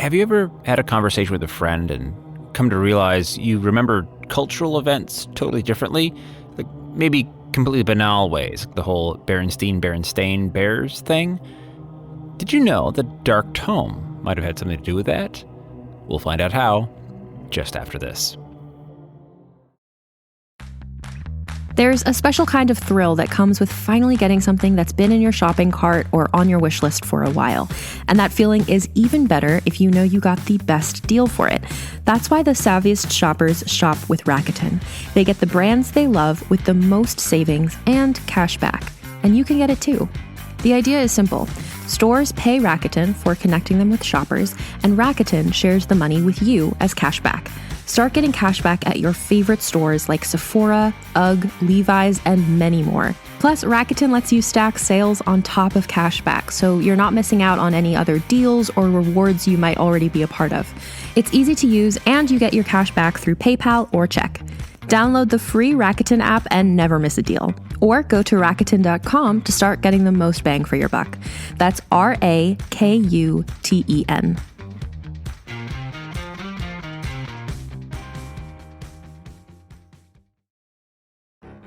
Have you ever had a conversation with a friend and come to realize you remember cultural events totally differently? Like maybe completely banal ways, like the whole Berenstain Bears thing? Did you know that Dark Tome might have had something to do with that? We'll find out how just after this. There's a special kind of thrill that comes with finally getting something that's been in your shopping cart or on your wish list for a while. And that feeling is even better if you know you got the best deal for it. That's why the savviest shoppers shop with Rakuten. They get the brands they love with the most savings and cash back. And you can get it too. The idea is simple. Stores pay Rakuten for connecting them with shoppers, and Rakuten shares the money with you as cashback. Start getting cashback at your favorite stores like Sephora, UGG, Levi's, and many more. Plus, Rakuten lets you stack sales on top of cashback, so you're not missing out on any other deals or rewards you might already be a part of. It's easy to use, and you get your cashback through PayPal or check. Download the free Rakuten app and never miss a deal. Or go to Rakuten.com to start getting the most bang for your buck. That's Rakuten.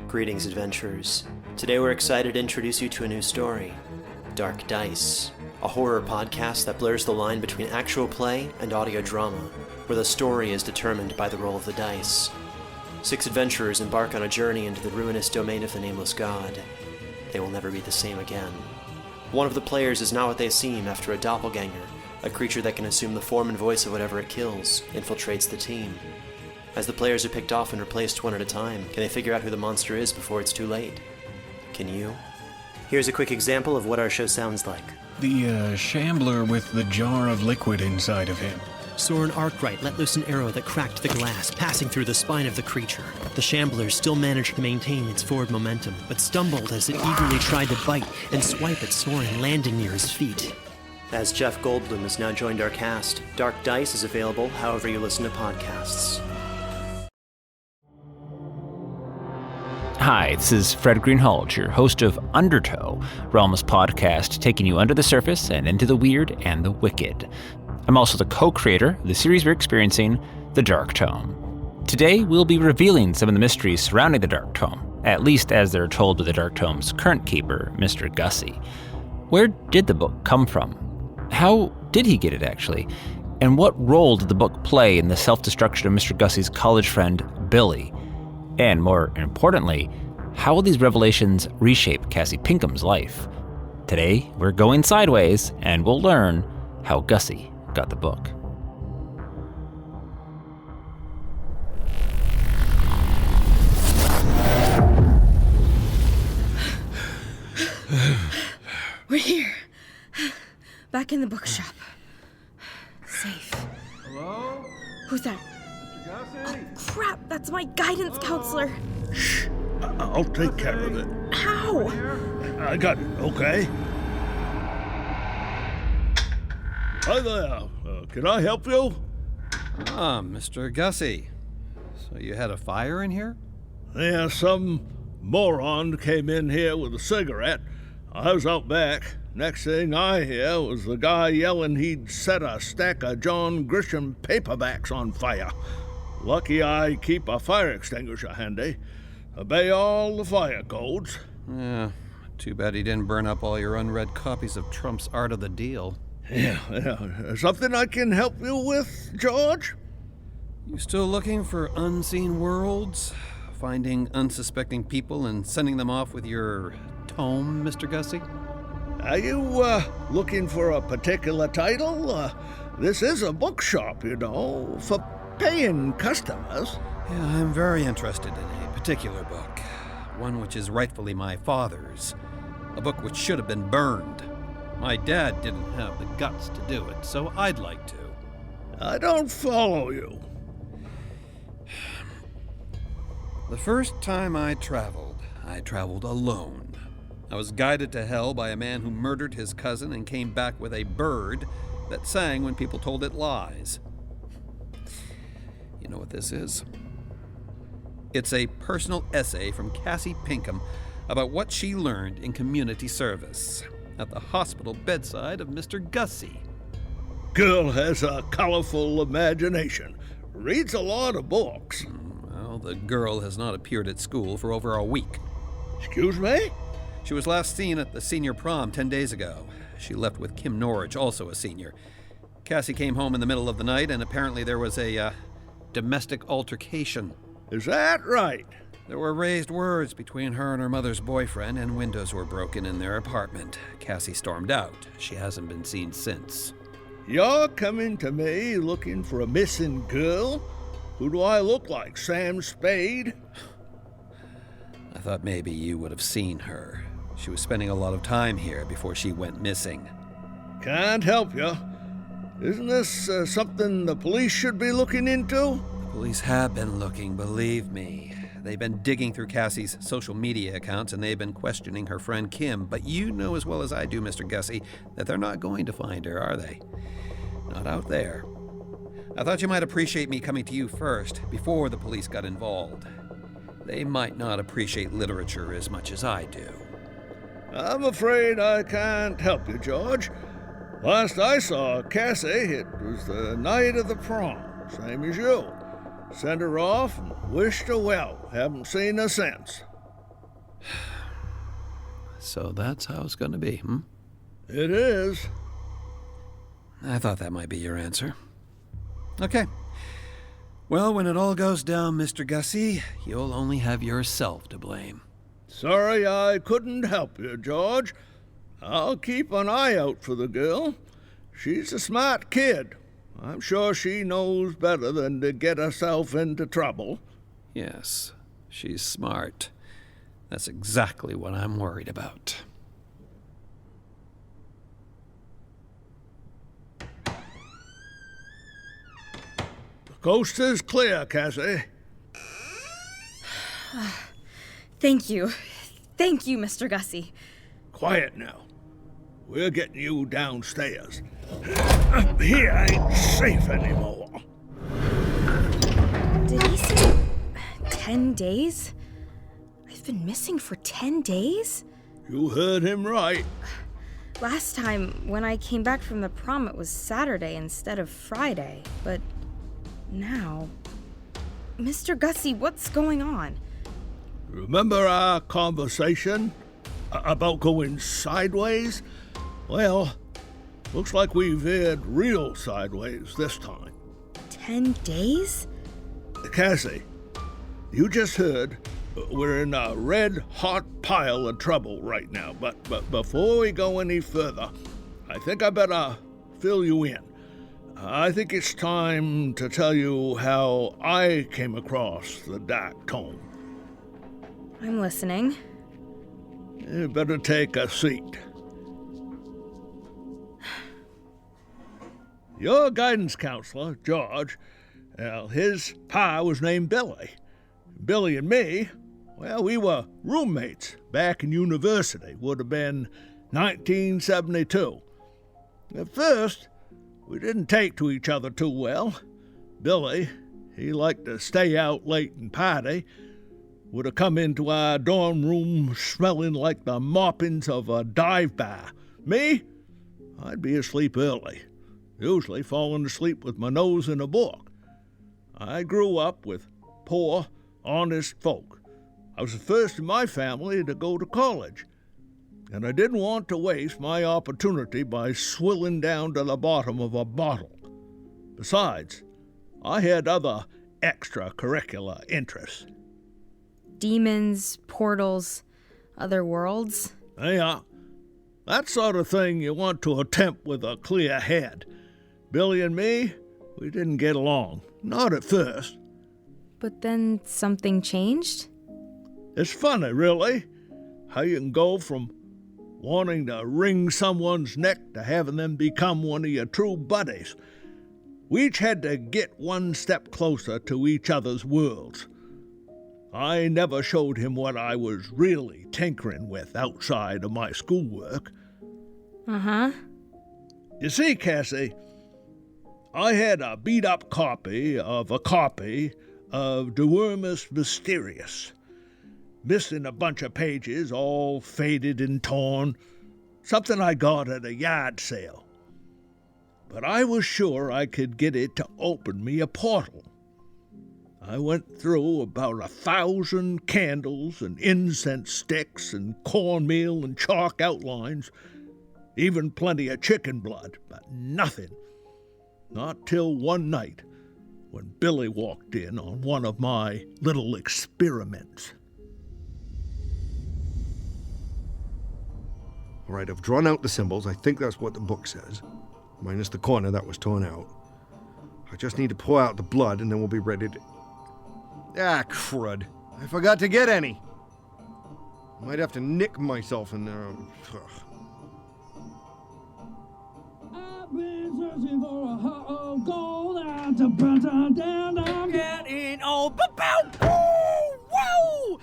Greetings, adventurers. Today we're excited to introduce you to a new story, Dark Dice, a horror podcast that blurs the line between actual play and audio drama, where the story is determined by the roll of the dice. 6 adventurers embark on a journey into the ruinous domain of the Nameless God. They will never be the same again. One of the players is not what they seem after a doppelganger, a creature that can assume the form and voice of whatever it kills, infiltrates the team. As the players are picked off and replaced one at a time, can they figure out who the monster is before it's too late? Can you? Here's a quick example of what our show sounds like. The shambler with the jar of liquid inside of him. Soren Arkwright let loose an arrow that cracked the glass, passing through the spine of the creature. The shambler still managed to maintain its forward momentum, but stumbled as it eagerly tried to bite and swipe at Soren, landing near his feet. As Jeff Goldblum has now joined our cast, Dark Dice is available however you listen to podcasts. Hi, this is Fred Greenhalgh, your host of Undertow, Realm's podcast taking you under the surface and into the weird and the wicked. I'm also the co-creator of the series we're experiencing, the Dark Tome. Today, we'll be revealing some of the mysteries surrounding the Dark Tome, at least as they're told by the Dark Tome's current keeper, Mr. Gussy. Where did the book come from? How did he get it, actually? And what role did the book play in the self-destruction of Mr. Gussy's college friend, Billy? And more importantly, how will these revelations reshape Cassie Pinkham's life? Today, we're going sideways, and we'll learn how Gussy got the book. We're here. Back in the bookshop. Safe. Hello? Who's that? Mr. Gussy? Oh, crap! That's my guidance counselor. Shh. I'll take care of it. How? I got it, okay? Hi there. Can I help you? Ah, Mr. Gussy. So you had a fire in here? Yeah, some moron came in here with a cigarette. I was out back. Next thing I hear was the guy yelling he'd set a stack of John Grisham paperbacks on fire. Lucky I keep a fire extinguisher handy. Obey all the fire codes. Yeah, too bad he didn't burn up all your unread copies of Trump's Art of the Deal. Yeah. Something I can help you with, George? You still looking for unseen worlds? Finding unsuspecting people and sending them off with your tome, Mr. Gussy? Are you, looking for a particular title? This is a bookshop, you know, for paying customers. Yeah, I'm very interested in a particular book. One which is rightfully my father's. A book which should have been burned. My dad didn't have the guts to do it, so I'd like to. I don't follow you. The first time I traveled alone. I was guided to hell by a man who murdered his cousin and came back with a bird that sang when people told it lies. You know what this is? It's a personal essay from Cassie Pinkham about what she learned in community service at the hospital bedside of Mr. Gussy. Girl has a colorful imagination. Reads a lot of books. Well, the girl has not appeared at school for over a week. Excuse me? She was last seen at the senior prom 10 days ago. She left with Kim Norwich, also a senior. Cassie came home in the middle of the night, and apparently there was a domestic altercation. Is that right? There were raised words between her and her mother's boyfriend, and windows were broken in their apartment. Cassie stormed out. She hasn't been seen since. You're coming to me looking for a missing girl? Who do I look like, Sam Spade? I thought maybe you would have seen her. She was spending a lot of time here before she went missing. Can't help you. Isn't this something the police should be looking into? The police have been looking, believe me. They've been digging through Cassie's social media accounts, and they've been questioning her friend Kim. But you know as well as I do, Mr. Gussy, that they're not going to find her, are they? Not out there. I thought you might appreciate me coming to you first, before the police got involved. They might not appreciate literature as much as I do. I'm afraid I can't help you, George. Last I saw Cassie, it was the night of the prom, same as you. Sent her off and wished her well. Haven't seen her since. So that's how it's going to be, hmm? It is. I thought that might be your answer. Okay. Well, when it all goes down, Mr. Gussy, you'll only have yourself to blame. Sorry I couldn't help you, George. I'll keep an eye out for the girl. She's a smart kid. I'm sure she knows better than to get herself into trouble. Yes, she's smart. That's exactly what I'm worried about. The coast is clear, Cassie. Thank you. Thank you, Mr. Gussy. Quiet now. We're getting you downstairs. Up here ain't safe anymore. Did he say 10 days? I've been missing for 10 days? You heard him right. Last time, when I came back from the prom, it was Saturday instead of Friday. But now... Mr. Gussy, what's going on? Remember our conversation about going sideways? Well, looks like we veered real sideways this time. 10 days? Cassie, you just heard we're in a red-hot pile of trouble right now, but before we go any further, I think I better fill you in. I think it's time to tell you how I came across the Dark Tome. I'm listening. You better take a seat. Your guidance counselor, George, his pa was named Billy. Billy and me, well, we were roommates back in university. Would have been 1972. At first, we didn't take to each other too well. Billy, he liked to stay out late and party. Would have come into our dorm room smelling like the moppings of a dive bar. Me, I'd be asleep early, usually falling asleep with my nose in a book. I grew up with poor, honest folk. I was the first in my family to go to college, and I didn't want to waste my opportunity by swilling down to the bottom of a bottle. Besides, I had other extracurricular interests. Demons, portals, other worlds? Yeah, that sort of thing you want to attempt with a clear head. Billy and me, we didn't get along. Not at first. But then something changed? It's funny, really, how you can go from wanting to wring someone's neck to having them become one of your true buddies. We each had to get one step closer to each other's worlds. I never showed him what I was really tinkering with outside of my schoolwork. Uh-huh. You see, Cassie, I had a beat-up copy of De Wormus Mysterious, missing a bunch of pages, all faded and torn, something I got at a yard sale. but I was sure I could get it to open me a portal. I went through about 1,000 candles and incense sticks and cornmeal and chalk outlines, even plenty of chicken blood, but nothing. Not till one night, when Billy walked in on one of my little experiments. All right, I've drawn out the symbols. I think that's what the book says, minus the corner that was torn out. I just need to pour out the blood, and then we'll be ready to... Ah, crud. I forgot to get any. Might have to nick myself in there. Ugh. I've been searching for a heart of gold. I'm getting old. Whoa!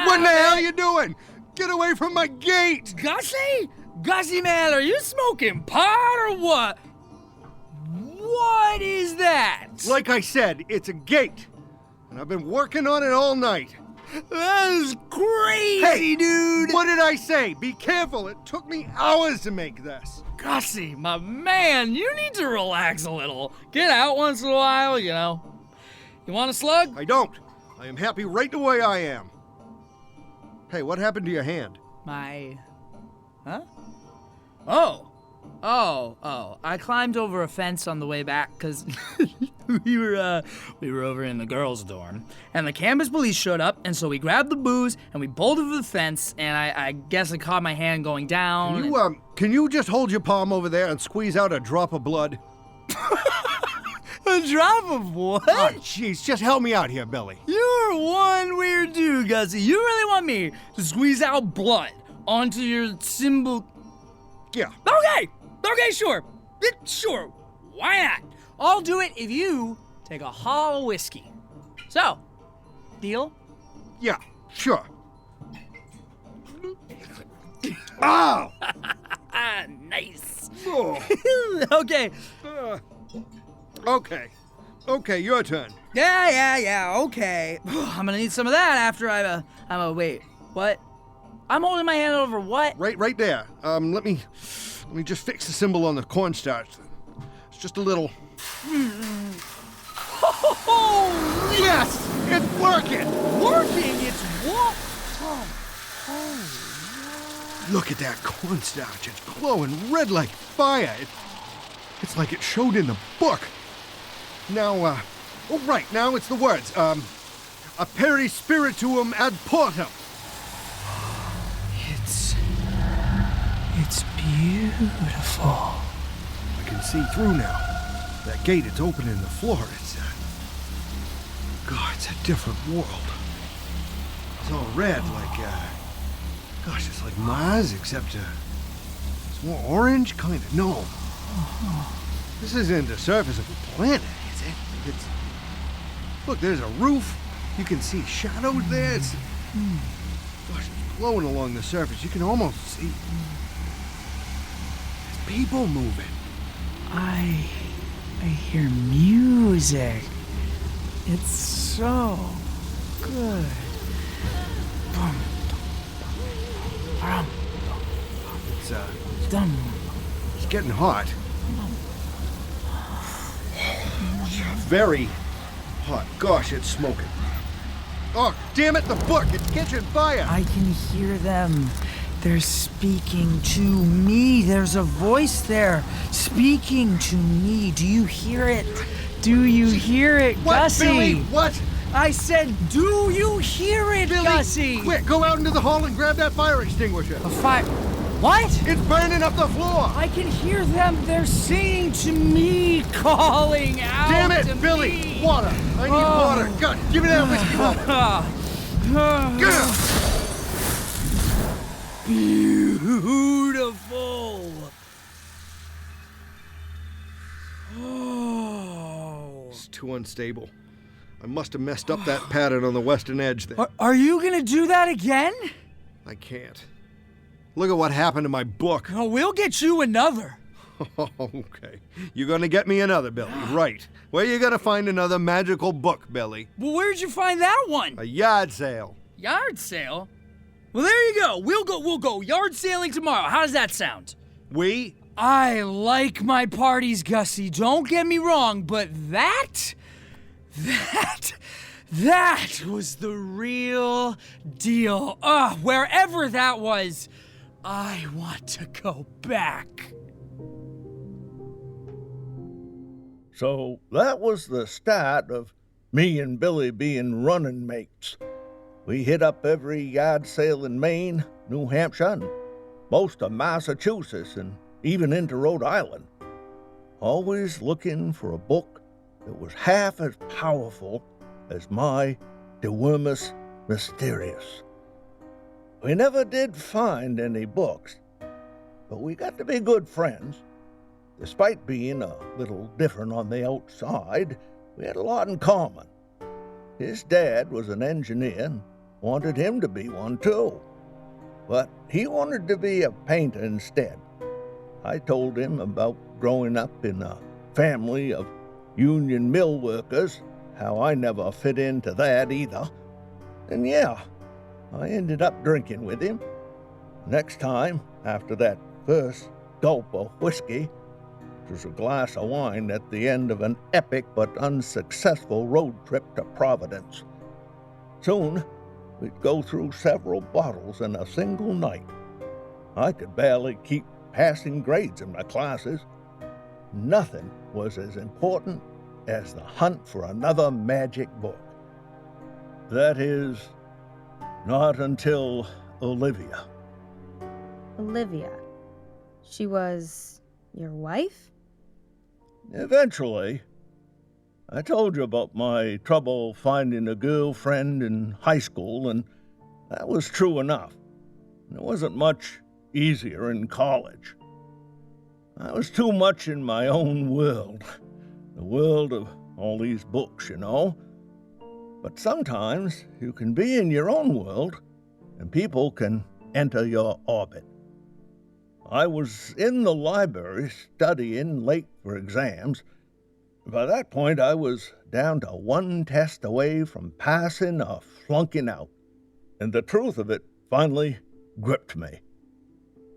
What the hell are you doing? Get away from my gate! Gussy? Gussy, man, are you smoking pot or what? What is that? Like I said, it's a gate. And I've been working on it all night. That is crazy, Hey, dude! What did I say? Be careful. It took me hours to make this. Gussy, my man, you need to relax a little. Get out once in a while, you know. You want a slug? I don't. I am happy right the way I am. Hey, what happened to your hand? Huh? Oh, I climbed over a fence on the way back because we were over in the girls' dorm, and the campus police showed up, and so we grabbed the booze, and we bolted over the fence, and I guess I caught my hand going down. Can you just hold your palm over there and squeeze out a drop of blood? A drop of what? Oh, jeez, just help me out here, Billy. You're one weird dude, Gussy. You really want me to squeeze out blood onto your symbol? Yeah. Okay, sure. Sure. Why not? I'll do it if you take a haul of whiskey. So, deal? Yeah, sure. Ow! Nice. Oh. Okay. Okay, your turn. Yeah, okay. I'm gonna need some of that after wait, what? I'm holding my hand over what? Right there. Let me just fix the symbol on the cornstarch. It's just a little... Oh, yes! It's working! It's what? Oh. Look at that cornstarch. It's glowing red like fire. It's like it showed in the book. Now, now it's the words. Aperi spirituum ad portum. It's beautiful. I can see through now. That gate, it's open in the floor. It's a different world. It's all red, like, it's like Mars, except, it's more orange, kind of. No. This isn't the surface of a planet, is it? Look, there's a roof. You can see shadows there. It's glowing along the surface. You can almost see people moving. I hear music. It's so good. It's getting hot. Very hot. Gosh, it's smoking. Oh, damn it, the book! It's catching fire! I can hear them. They're speaking to me. There's a voice there speaking to me. Do you hear it? Do you hear it, What, Gussy? Billy? What? I said, do you hear it, Billy, Gussy? quick, go out into the hall and grab that fire extinguisher. A fire. What? It's burning up the floor. I can hear them. They're singing to me, calling out. Damn it, to Billy! me. Water! I need water! God, give me that whiskey bottle! Beautiful. Oh. It's too unstable. I must have messed up that pattern on the western edge there. Are you gonna do that again? I can't. Look at what happened to my book. Oh, we'll get you another. Okay. You're gonna get me another, Billy. Right. Where you gonna find another magical book, Billy? Well, where'd you find that one? A yard sale. Yard sale? Well, there you go. We'll go yard sailing tomorrow. How does that sound? We? I like my parties, Gussie. Don't get me wrong, but that was the real deal. Wherever that was, I want to go back. So that was the start of me and Billy being running mates. We hit up every yard sale in Maine, New Hampshire, and most of Massachusetts, and even into Rhode Island. Always looking for a book that was half as powerful as my De Wormus Mysterious. We never did find any books, but we got to be good friends. Despite being a little different on the outside, we had a lot in common. His dad was an engineer and wanted him to be one too. But he wanted to be a painter instead. I told him about growing up in a family of union mill workers, how I never fit into that either. And yeah, I ended up drinking with him. Next time, after that first gulp of whiskey, it was a glass of wine at the end of an epic but unsuccessful road trip to Providence. Soon, we'd go through several bottles in a single night. I could barely keep passing grades in my classes. Nothing was as important as the hunt for another magic book. That is, not until Olivia. Olivia. She was your wife? Eventually. I told you about my trouble finding a girlfriend in high school, and that was true enough. It wasn't much easier in college. I was too much in my own world, the world of all these books, you know. But sometimes you can be in your own world, and people can enter your orbit. I was in the library studying late for exams. By that point, I was down to one test away from passing or flunking out. And the truth of it finally gripped me.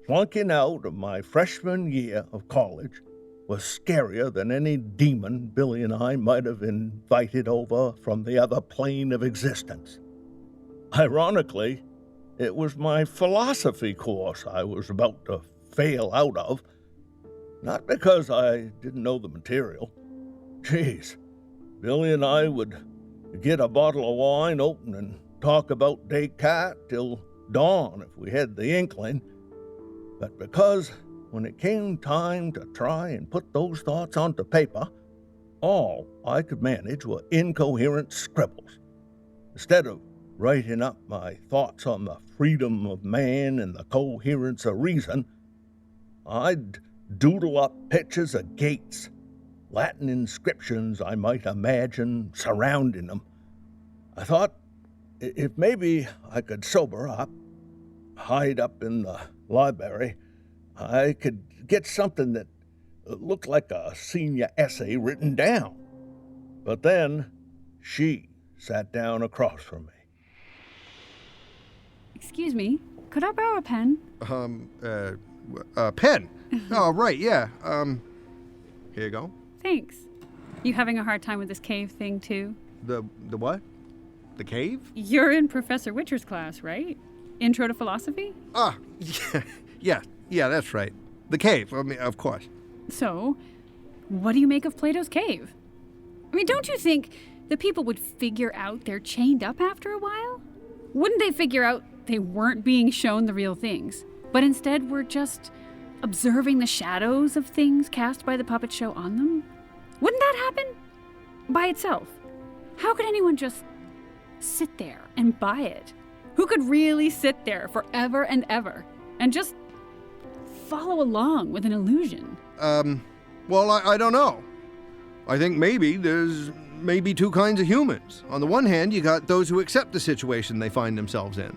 Flunking out of my freshman year of college was scarier than any demon Billy and I might have invited over from the other plane of existence. Ironically, it was my philosophy course I was about to fail out of, not because I didn't know the material. Jeez, Billy and I would get a bottle of wine open and talk about Descartes till dawn if we had the inkling. But because when it came time to try and put those thoughts onto paper, all I could manage were incoherent scribbles. Instead of writing up my thoughts on the freedom of man and the coherence of reason, I'd doodle up pictures of gates, Latin inscriptions I might imagine surrounding them. I thought if maybe I could sober up, hide up in the library, I could get something that looked like a senior essay written down. But then she sat down across from me. Excuse me, could I borrow a pen? A pen? Oh, right, yeah. Here you go. Thanks. You having a hard time with this cave thing, too? The what? The cave? You're in Professor Witcher's class, right? Intro to Philosophy? Ah, yeah, that's right. The cave, I mean, of course. So, what do you make of Plato's cave? I mean, don't you think the people would figure out they're chained up after a while? Wouldn't they figure out they weren't being shown the real things, but instead were just observing the shadows of things cast by the puppet show on them? Wouldn't that happen? By itself. How could anyone just sit there and buy it? Who could really sit there forever and ever and just follow along with an illusion? Well, I don't know. I think there's maybe two kinds of humans. On the one hand, you got those who accept the situation they find themselves in.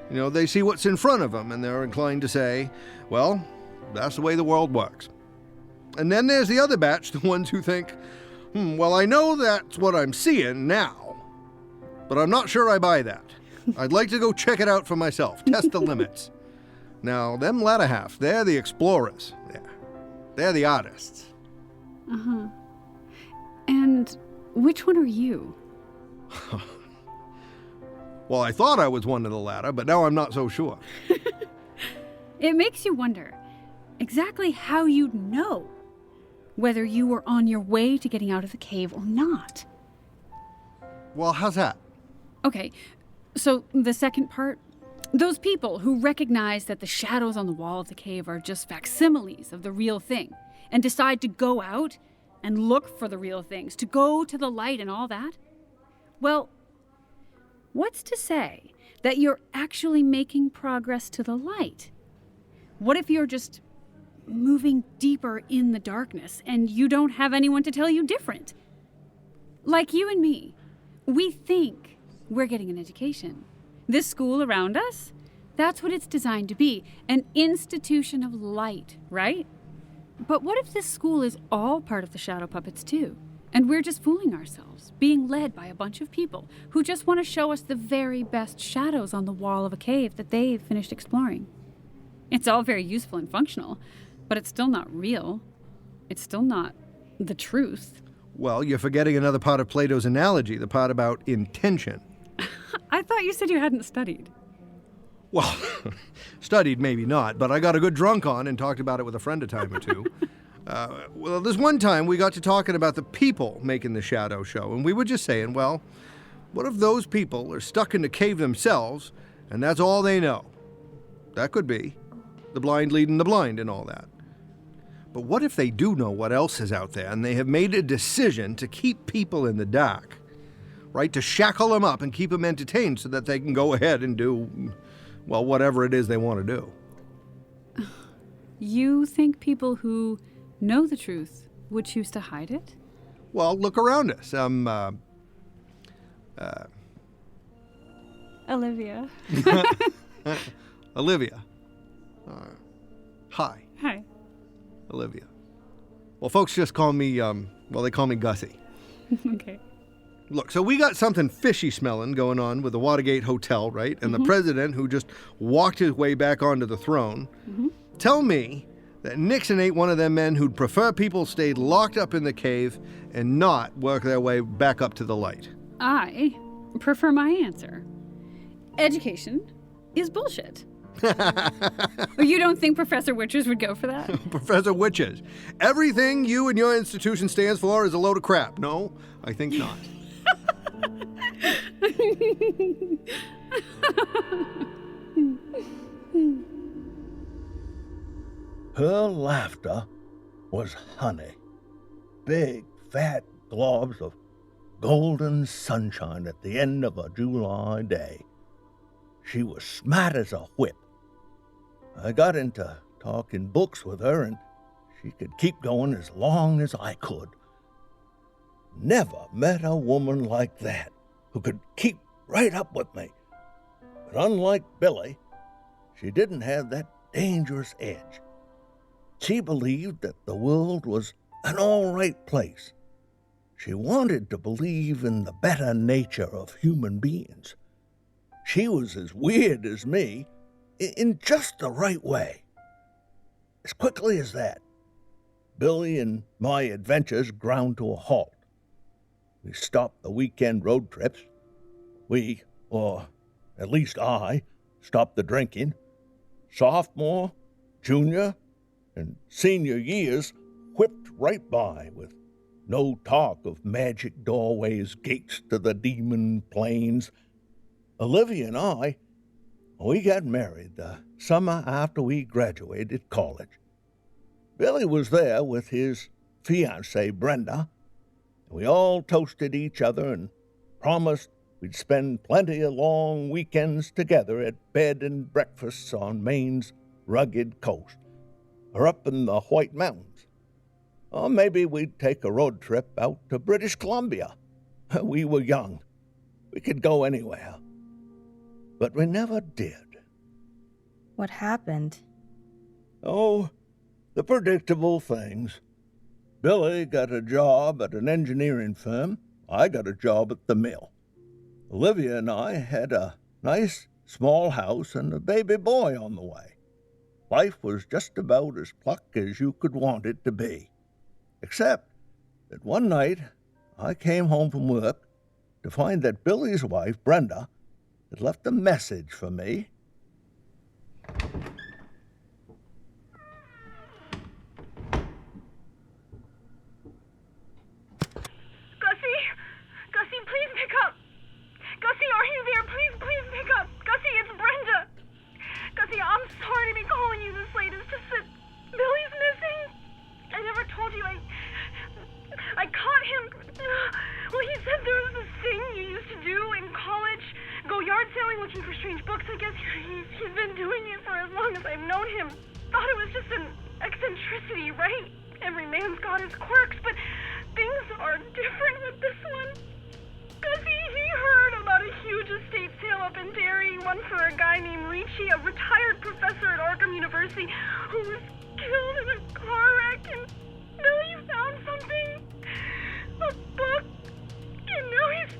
You know, they see what's in front of them and they're inclined to say, well, that's the way the world works. And then there's the other batch, the ones who think, well, I know that's what I'm seeing now, but I'm not sure I buy that. I'd like to go check it out for myself, test the limits. Now, them latter half, they're the explorers. They're the artists. Uh-huh. And which one are you? Well, I thought I was one of the latter, but now I'm not so sure. It makes you wonder exactly how you'd know whether you were on your way to getting out of the cave or not. Well, how's that? Okay, so the second part, those people who recognize that the shadows on the wall of the cave are just facsimiles of the real thing and decide to go out and look for the real things, to go to the light and all that. Well, what's to say that you're actually making progress to the light? What if you're just moving deeper in the darkness and you don't have anyone to tell you different? Like you and me, we think we're getting an education. This school around us, that's what it's designed to be, an institution of light, right? But what if this school is all part of the shadow puppets too? And we're just fooling ourselves, being led by a bunch of people who just want to show us the very best shadows on the wall of a cave that they've finished exploring. It's all very useful and functional, but it's still not real. It's still not the truth. Well, you're forgetting another part of Plato's analogy, the part about intention. I thought you said you hadn't studied. Well, studied maybe not, but I got a good drunk on and talked about it with a friend a time or two. Well, there's one time we got to talking about the people making the shadow show, and we were just saying, well, what if those people are stuck in the cave themselves, and that's all they know? That could be. The blind leading the blind and all that. But what if they do know what else is out there, and they have made a decision to keep people in the dark, right? To shackle them up and keep them entertained so that they can go ahead and do, well, whatever it is they want to do. You think people who know the truth would choose to hide it? Well, look around us. Olivia. Olivia. Hi. Hi. Olivia. Well, folks just call me, they call me Gussy. Okay. Look, so we got something fishy smelling going on with the Watergate Hotel, right? And the president who just walked his way back onto the throne. Tell me that Nixon ain't one of them men who'd prefer people stayed locked up in the cave and not work their way back up to the light. I prefer my answer. Education is bullshit. You don't think Professor Witchers would go for that? Professor Witches. Everything you and your institution stands for is a load of crap. No, I think not. Her laughter was honey. Big, fat globs of golden sunshine at the end of a July day. She was smart as a whip. I got into talking books with her, and she could keep going as long as I could. Never met a woman like that who could keep right up with me. But unlike Billy, she didn't have that dangerous edge. She believed that the world was an all right place. She wanted to believe in the better nature of human beings. She was as weird as me, in just the right way. As quickly as that, Billy and my adventures ground to a halt. We stopped the weekend road trips. We, or at least I, stopped the drinking. Sophomore, junior, and senior years whipped right by with no talk of magic doorways, gates to the demon plains. Olivia and I, we got married the summer after we graduated college. Billy was there with his fiancée, Brenda. We all toasted each other and promised we'd spend plenty of long weekends together at bed and breakfasts on Maine's rugged coast, or up in the White Mountains. Or maybe we'd take a road trip out to British Columbia. We were young. We could go anywhere. But we never did. What happened? Oh, the predictable things. Billy got a job at an engineering firm. I got a job at the mill. Olivia and I had a nice small house and a baby boy on the way. life was just about as pluck as you could want it to be. Except that one night I came home from work to find that Billy's wife, Brenda, had left a message for me. Gussie, please pick up. Gussie, are you there? Please pick up. Gussie, it's Brenda. Gussie, I'm sorry to be calling you this late. It's just that Billy's missing. I never told you. I caught him. Well, he said there was this thing you used to do in college. Go yard sailing looking for strange books. I guess he's been doing it for as long as I've known him. Thought it was just an eccentricity, right? Every man's got his quirks, but things are different with this one. Gussie, he heard about a huge estate sale up in Derry, one for a guy named Ricci, a retired professor at Arkham University, who was killed in a car wreck, and Billy found something. A book. And now he's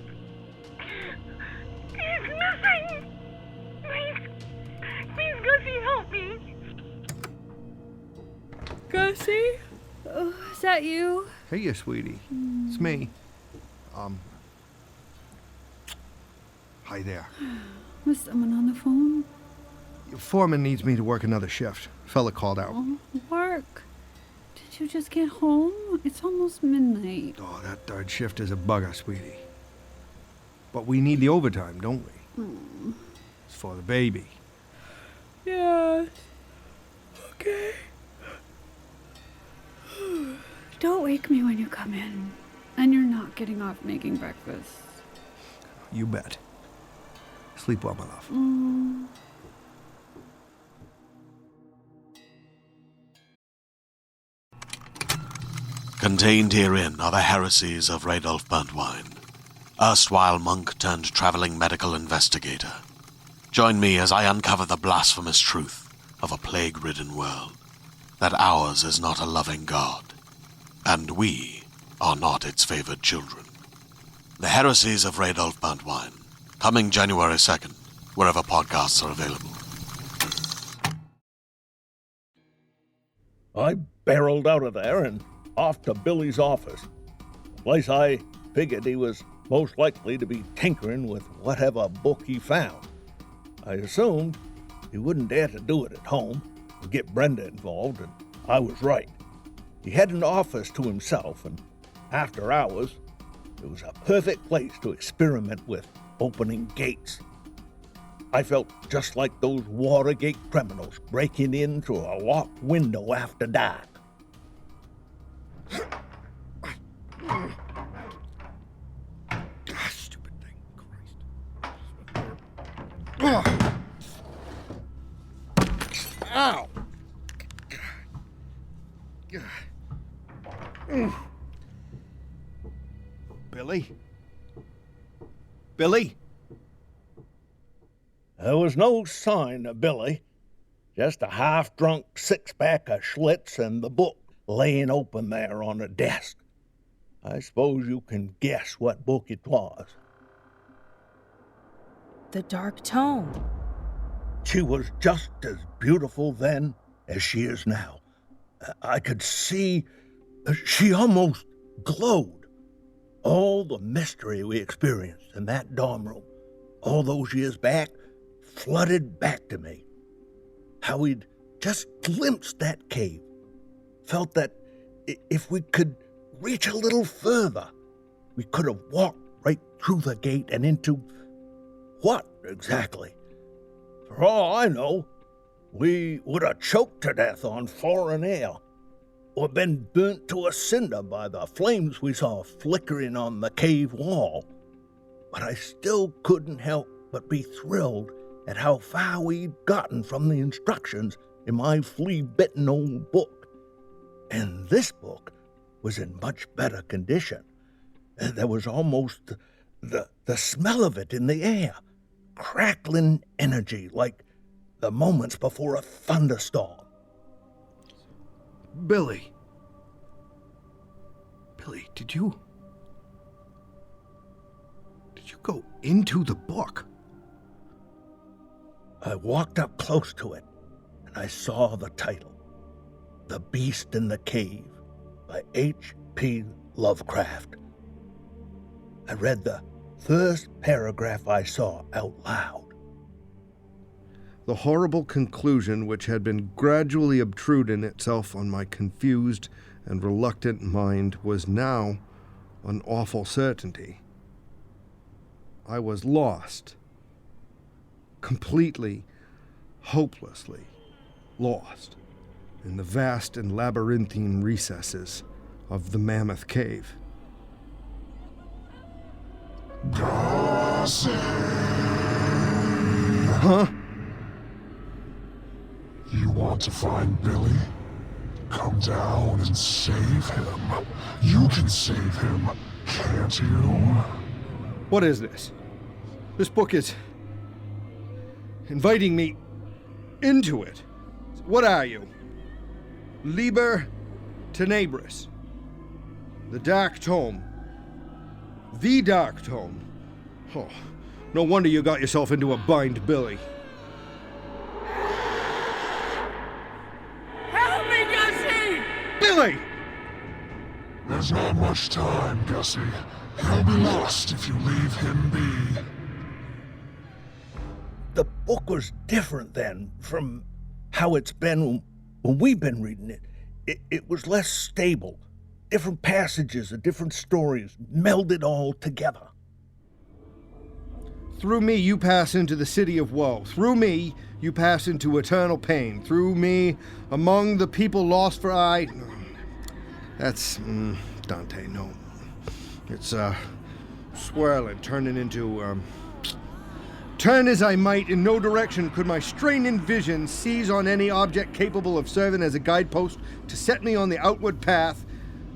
missing. Please, Gussie, help me. Gussie? Oh, is that you? Hey, you sweetie. It's me. Hi there. Was someone on the phone? Your foreman needs me to work another shift. Fella called out. Oh, work. Did you just get home? It's almost midnight. Oh, that third shift is a bugger, sweetie. But we need the overtime, don't we? It's for the baby. Yes. Okay. Don't wake me when you come in. And you're not getting off making breakfast. You bet. Sleep well, my love. Contained herein are the heresies of Radolf Burntwine, erstwhile monk turned traveling medical investigator. Join me as I uncover the blasphemous truth of a plague-ridden world, that ours is not a loving God, and we are not its favored children. The heresies of Radolf Burntwine, coming January 2nd, wherever podcasts are available. I barreled out of there and off to Billy's office, a place I figured he was most likely to be tinkering with whatever book he found. I assumed he wouldn't dare to do it at home and get Brenda involved, and I was right. He had an office to himself, and after hours, it was a perfect place to experiment with opening gates. I felt just like those Watergate criminals breaking in through a locked window after dark. Stupid thing, Christ. Ow! Billy? Billy? There was no sign of Billy, just a half-drunk six-pack of Schlitz and the book laying open there on a desk. I suppose you can guess what book it was. The Dark Tome. She was just as beautiful then as she is now. I could see she almost glowed. All the mystery we experienced in that dorm room all those years back flooded back to me. How we'd just glimpsed that cave. Felt that if we could reach a little further, we could have walked right through the gate and into what exactly? For all I know, we would have choked to death on foreign air, or been burnt to a cinder by the flames we saw flickering on the cave wall. But I still couldn't help but be thrilled at how far we'd gotten from the instructions in my flea-bitten old book. And this book was in much better condition. There was almost the smell of it in the air, crackling energy like the moments before a thunderstorm. Billy, did you go into the book? I walked up close to it and I saw the title, The Beast in the Cave by H.P. Lovecraft. I read the first paragraph I saw out loud. The horrible conclusion which had been gradually obtruding itself on my confused and reluctant mind was now an awful certainty. I was lost. Completely, hopelessly lost in the vast and labyrinthine recesses of the Mammoth Cave. Gussy! Huh? You want to find Billy? Come down and save him. You can save him, can't you? What is this? This book is inviting me into it. What are you? Liber Tenebris. The Dark Tome. The Dark Tome. Oh, no wonder you got yourself into a bind, Billy. Help me, Gussy! Billy! There's not much time, Gussy. He'll be lost if you leave him be. The book was different then from how it's been when we've been reading it. It was less stable. Different passages of different stories melded all together. Through me, you pass into the city of woe. Through me, you pass into eternal pain. Through me, among the people lost for aye. That's Dante, no. It's swirling, turning into Turn as I might, in no direction could my straining vision seize on any object capable of serving as a guidepost to set me on the outward path,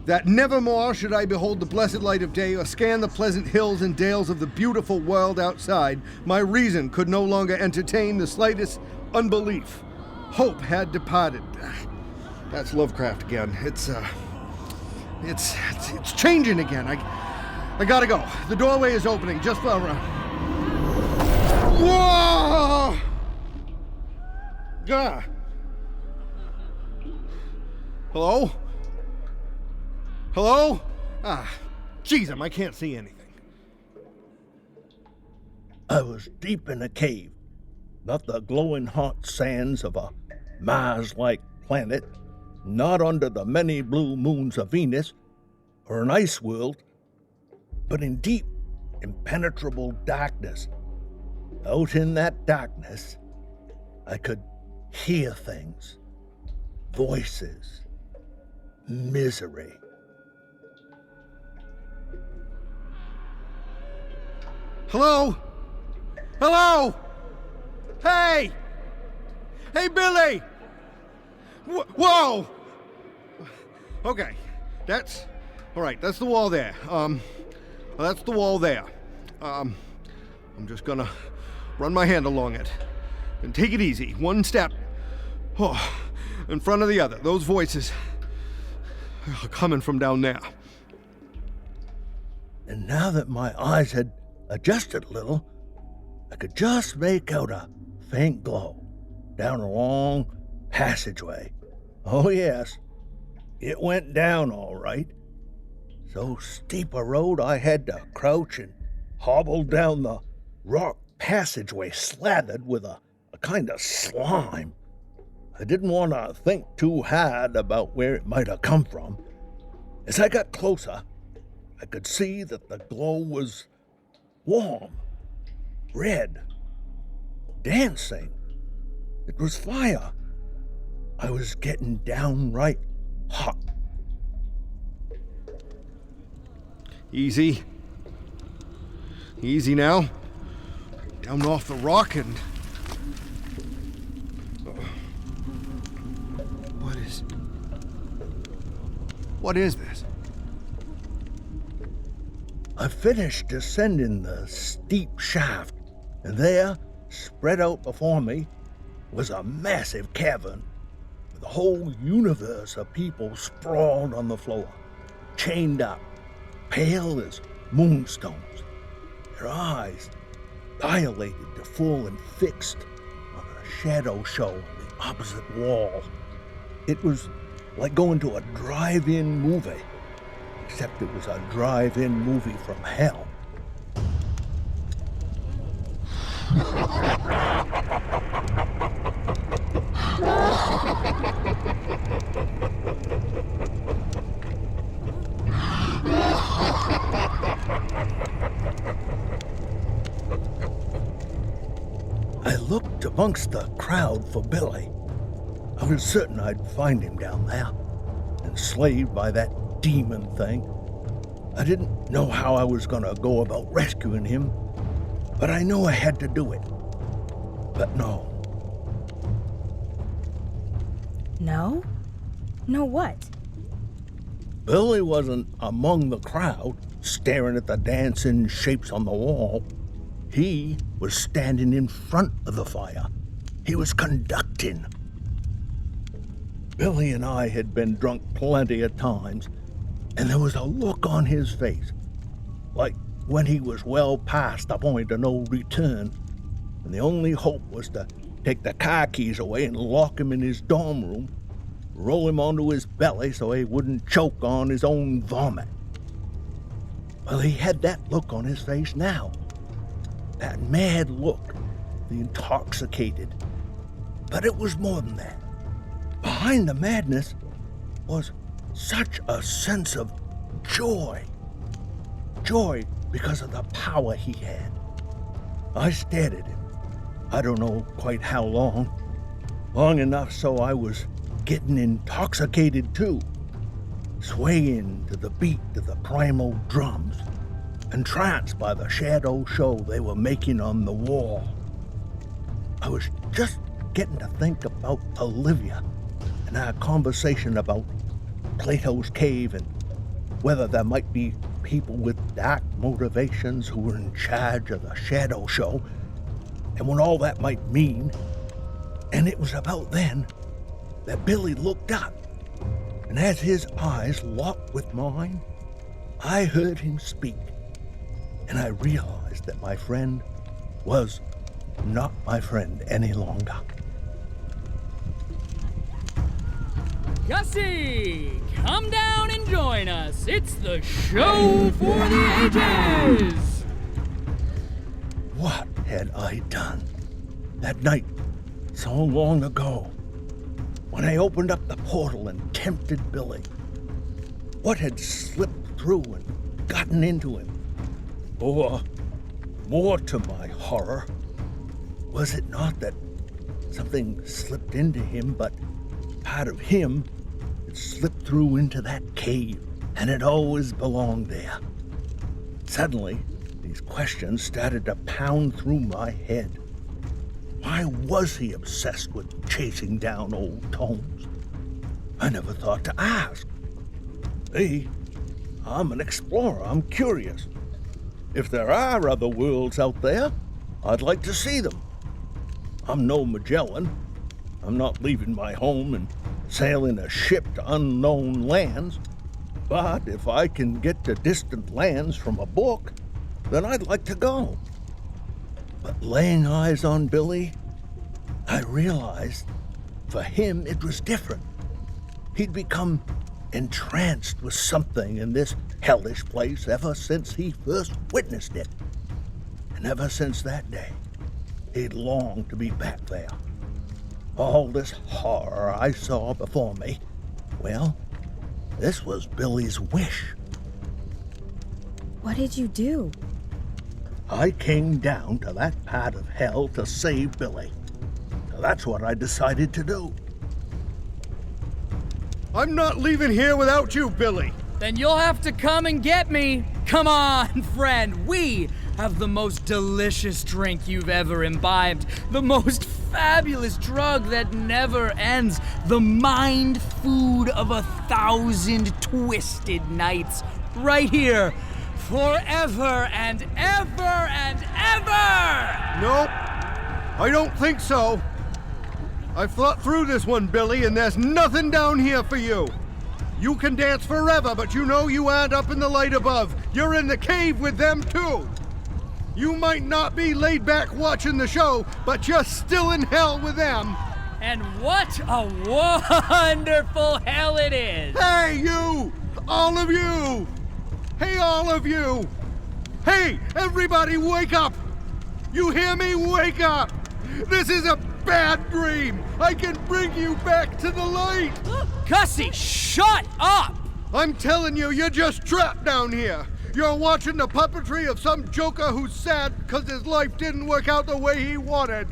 that nevermore should I behold the blessed light of day or scan the pleasant hills and dales of the beautiful world outside. My reason could no longer entertain the slightest unbelief. Hope had departed. That's Lovecraft again. It's changing again. I gotta go. The doorway is opening just for Whoa! Gah! Hello? Hello? Jeez, I can't see anything. I was deep in a cave, not the glowing hot sands of a Mars-like planet, not under the many blue moons of Venus, or an ice world, but in deep, impenetrable darkness. Out in that darkness, I could hear things, voices, misery. Hello? Hello? Hey! Hey, Billy! Whoa! Okay, that's... All right, that's the wall there. That's the wall there. I'm just gonna run my hand along it and take it easy, one step in front of the other. Those voices are coming from down there. And now that my eyes had adjusted a little, I could just make out a faint glow down a long passageway. Oh yes, it went down all right. So steep a road I had to crouch and hobble down the rock passageway slathered with a kind of slime. I didn't want to think too hard about where it might have come from. As I got closer, I could see that the glow was warm, red, dancing. It was fire. I was getting downright hot. Easy. Easy now. Down off the rock and... What is this? I finished descending the steep shaft, and there, spread out before me, was a massive cavern with a whole universe of people sprawled on the floor, chained up, pale as moonstones, their eyes dilated to full and fixed on a shadow show on the opposite wall. It was like going to a drive-in movie, except it was a drive-in movie from hell. I looked amongst the crowd for Billy. I was certain I'd find him down there, enslaved by that demon thing. I didn't know how I was going to go about rescuing him, but I knew I had to do it. But no. No? No what? Billy wasn't among the crowd, staring at the dancing shapes on the wall. He was standing in front of the fire. He was conducting. Billy and I had been drunk plenty of times, and there was a look on his face, like when he was well past the point of no return, and the only hope was to take the car keys away and lock him in his dorm room, roll him onto his belly so he wouldn't choke on his own vomit. Well, he had that look on his face now. That mad look, the intoxicated. But it was more than that. Behind the madness was such a sense of joy. Joy because of the power he had. I stared at him. I don't know quite how long. Long enough so I was getting intoxicated too, swaying to the beat of the primal drums, entranced by the shadow show they were making on the wall. I was just getting to think about Olivia and our conversation about Plato's cave and whether there might be people with dark motivations who were in charge of the shadow show and what all that might mean. And it was about then that Billy looked up, and as his eyes locked with mine, I heard him speak, and I realized that my friend was not my friend any longer. Gussy, come down and join us. It's the show for the ages. What had I done that night so long ago when I opened up the portal and tempted Billy? What had slipped through and gotten into him? Or, more to my horror, was it not that something slipped into him, but part of him had slipped through into that cave and had always belonged there? Suddenly, these questions started to pound through my head. Why was he obsessed with chasing down old tomes? I never thought to ask. Me, I'm an explorer. I'm curious. If there are other worlds out there, I'd like to see them. I'm no Magellan. I'm not leaving my home and sailing a ship to unknown lands. But if I can get to distant lands from a book, then I'd like to go. But laying eyes on Billy, I realized for him it was different. He'd become entranced with something in this hellish place ever since he first witnessed it. And ever since that day, he'd longed to be back there. All this horror I saw before me, well, this was Billy's wish. What did you do? I came down to that part of hell to save Billy. That's what I decided to do. I'm not leaving here without you, Billy. Then you'll have to come and get me. Come on, friend. We have the most delicious drink you've ever imbibed. The most fabulous drug that never ends. The mind food of 1,000 twisted nights. Right here. Forever and ever and ever! Nope. I don't think so. I've thought through this one, Billy, and there's nothing down here for you. You can dance forever, but you know you aren't up in the light above. You're in the cave with them, too. You might not be laid back watching the show, but you're still in hell with them. And what a wonderful hell it is! Hey, you! All of you! Hey, all of you! Hey, everybody, wake up! You hear me? Wake up! This is a bad dream! I can bring you back to the light! Gussy, shut up! I'm telling you, you're just trapped down here. You're watching the puppetry of some joker who's sad because his life didn't work out the way he wanted.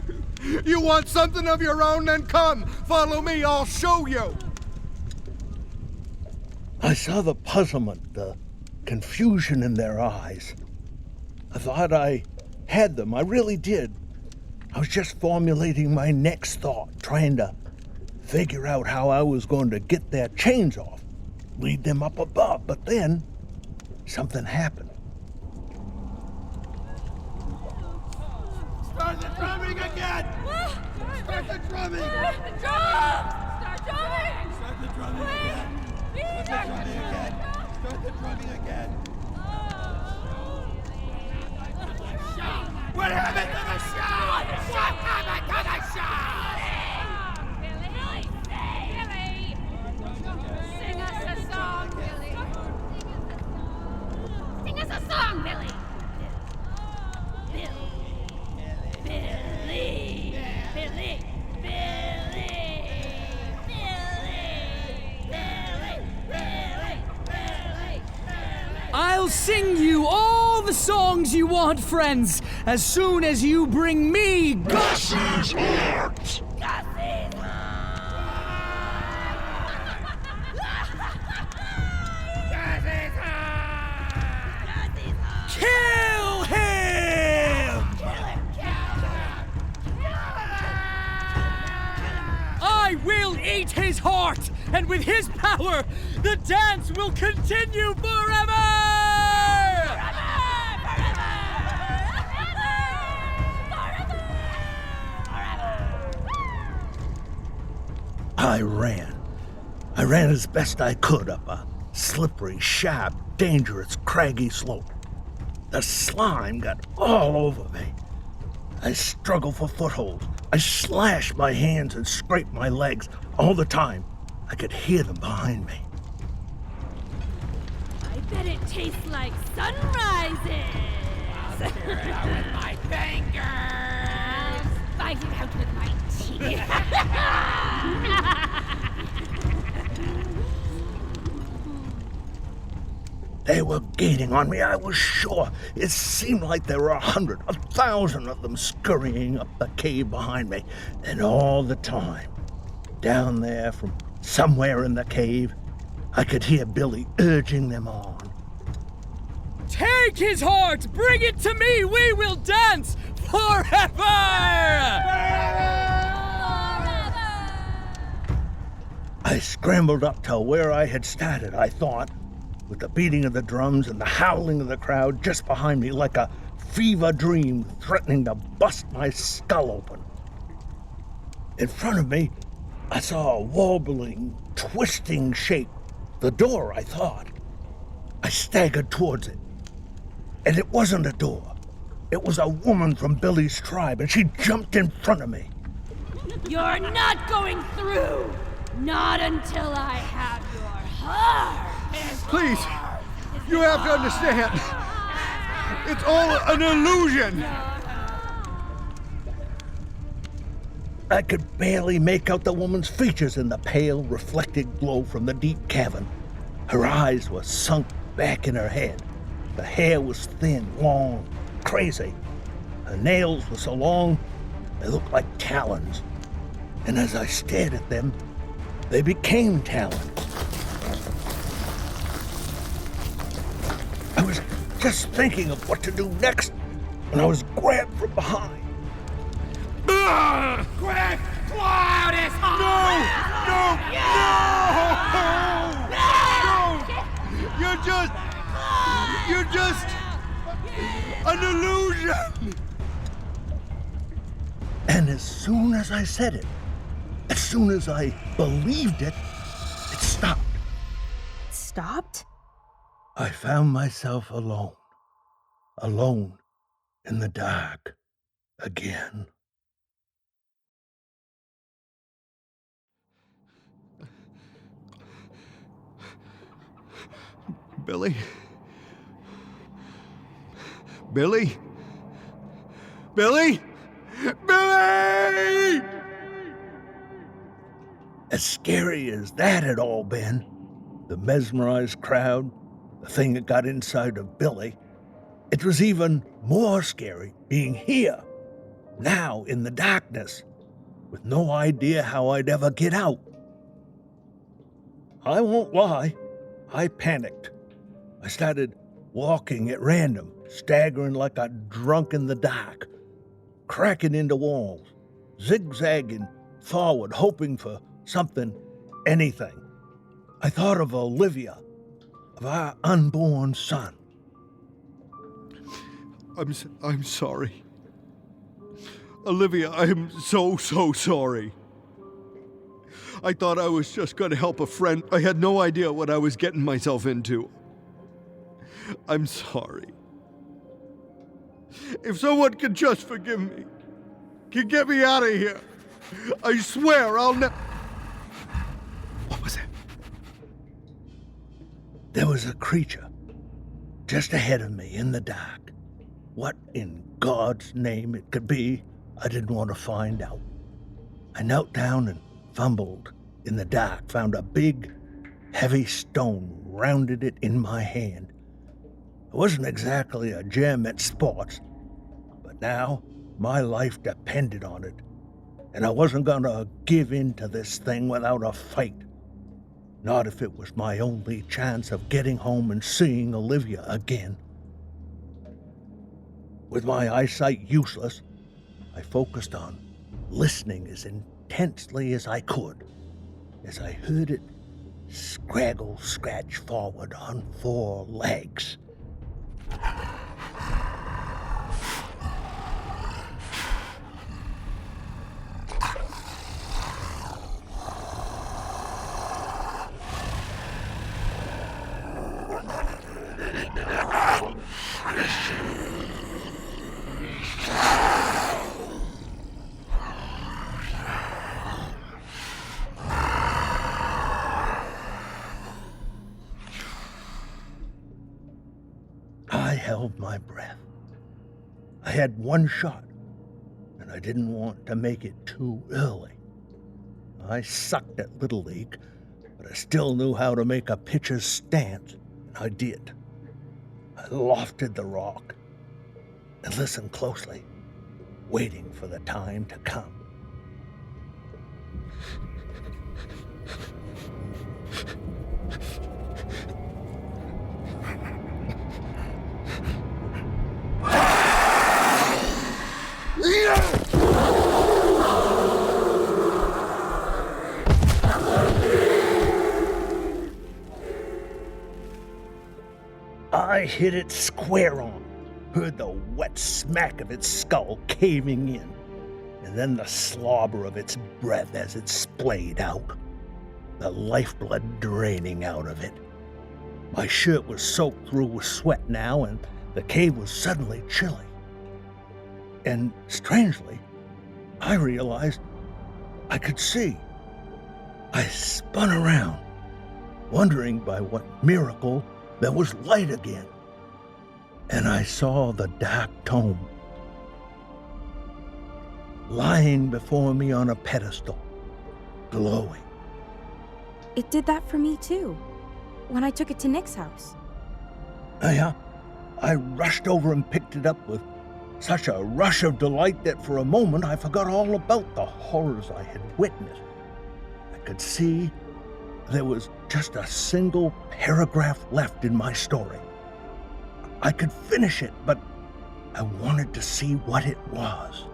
You want something of your own? Then come, follow me, I'll show you. I saw the puzzlement, the confusion in their eyes. I thought I had them, I really did. I was just formulating my next thought, trying to figure out how I was going to get their chains off, lead them up above, but then something happened. Start the drumming again! Start the drumming! Start the drum! Start drumming! Start the drumming again! Start the drumming again! Start the drumming again! What happened to the show? What happened to the show? Billy! Sing us a song, Billy! Sing us a song, Billy! I'll sing you all the songs you want, friends, as soon as you bring me Gussy's heart! Kill him! I will eat his heart, and with his power, the dance will continue forever! I ran. I ran as best I could up a slippery, sharp, dangerous, craggy slope. The slime got all over me. I struggled for foothold. I slashed my hands and scraped my legs. All the time, I could hear them behind me. I bet it tastes like sunrises! I'll figure it out with my fingers! I'll fight it out with my teeth! They were gaining on me, I was sure. It seemed like there were 100, 1,000 of them scurrying up the cave behind me. And all the time, down there from somewhere in the cave, I could hear Billy urging them on. Take his heart! Bring it to me! We will dance forever! I scrambled up to where I had started, I thought, with the beating of the drums and the howling of the crowd just behind me like a fever dream threatening to bust my skull open. In front of me, I saw a wobbling, twisting shape. The door, I thought. I staggered towards it. And it wasn't a door. It was a woman from Billy's tribe, and she jumped in front of me. You're not going through! Not until I have your heart! Please, you have to understand. It's all an illusion. I could barely make out the woman's features in the pale, reflected glow from the deep cavern. Her eyes were sunk back in her head. The hair was thin, long, crazy. Her nails were so long, they looked like talons. And as I stared at them, they became talons. I was just thinking of what to do next when I was grabbed from behind. Quick! Cloud is hot! No! You're just an illusion! And as soon as I said it, as soon as I believed it, it stopped. It stopped? I found myself alone in the dark again. Billy? Billy? Billy? Billy! As scary as that had all been, the mesmerized crowd, the thing that got inside of Billy, it was even more scary being here, now in the darkness, with no idea how I'd ever get out. I won't lie, I panicked. I started walking at random, staggering like a drunk in the dark, cracking into walls, zigzagging forward, hoping for something, anything. I thought of Olivia, of our unborn son. I'm sorry. Olivia, I'm so sorry. I thought I was just going to help a friend. I had no idea what I was getting myself into. I'm sorry. If someone could just forgive me, can get me out of here, I swear I'll never... What was that? There was a creature just ahead of me in the dark. What in God's name it could be, I didn't want to find out. I knelt down and fumbled in the dark, found a big, heavy stone, rounded it in my hand. It wasn't exactly a gem at sports, but now my life depended on it, and I wasn't gonna give in to this thing without a fight. Not if it was my only chance of getting home and seeing Olivia again. With my eyesight useless, I focused on listening as intensely as I could, as I heard it scraggle scratch forward on 4 legs. I held my breath. I had one shot, and I didn't want to make it too early. I sucked at Little League, but I still knew how to make a pitcher's stance, and I did. I lofted the rock and listened closely, waiting for the time to come. I hit it square on, heard the wet smack of its skull caving in, and then the slobber of its breath as it splayed out, the lifeblood draining out of it. My shirt was soaked through with sweat now, and the cave was suddenly chilly. And strangely, I realized I could see. I spun around, wondering by what miracle there was light again, and I saw the Dark Tome lying before me on a pedestal, glowing. It did that for me too, when I took it to Nick's house. I rushed over and picked it up with such a rush of delight that for a moment I forgot all about the horrors I had witnessed. I could see there was just a single paragraph left in my story. I could finish it, but I wanted to see what it was.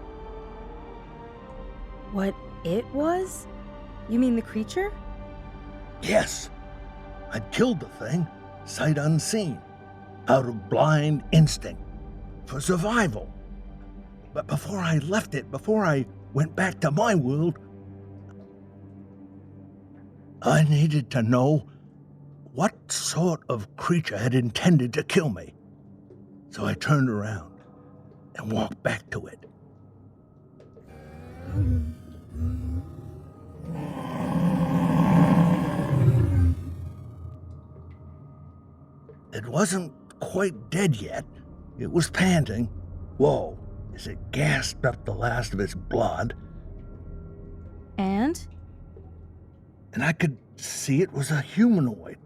What it was? You mean the creature? Yes. I'd killed the thing, sight unseen, out of blind instinct, for survival. But before I left it, before I went back to my world, I needed to know what sort of creature had intended to kill me. So I turned around and walked back to it. It wasn't quite dead yet. It was panting. Whoa, as it gasped up the last of its blood. And? And I could see it was a humanoid.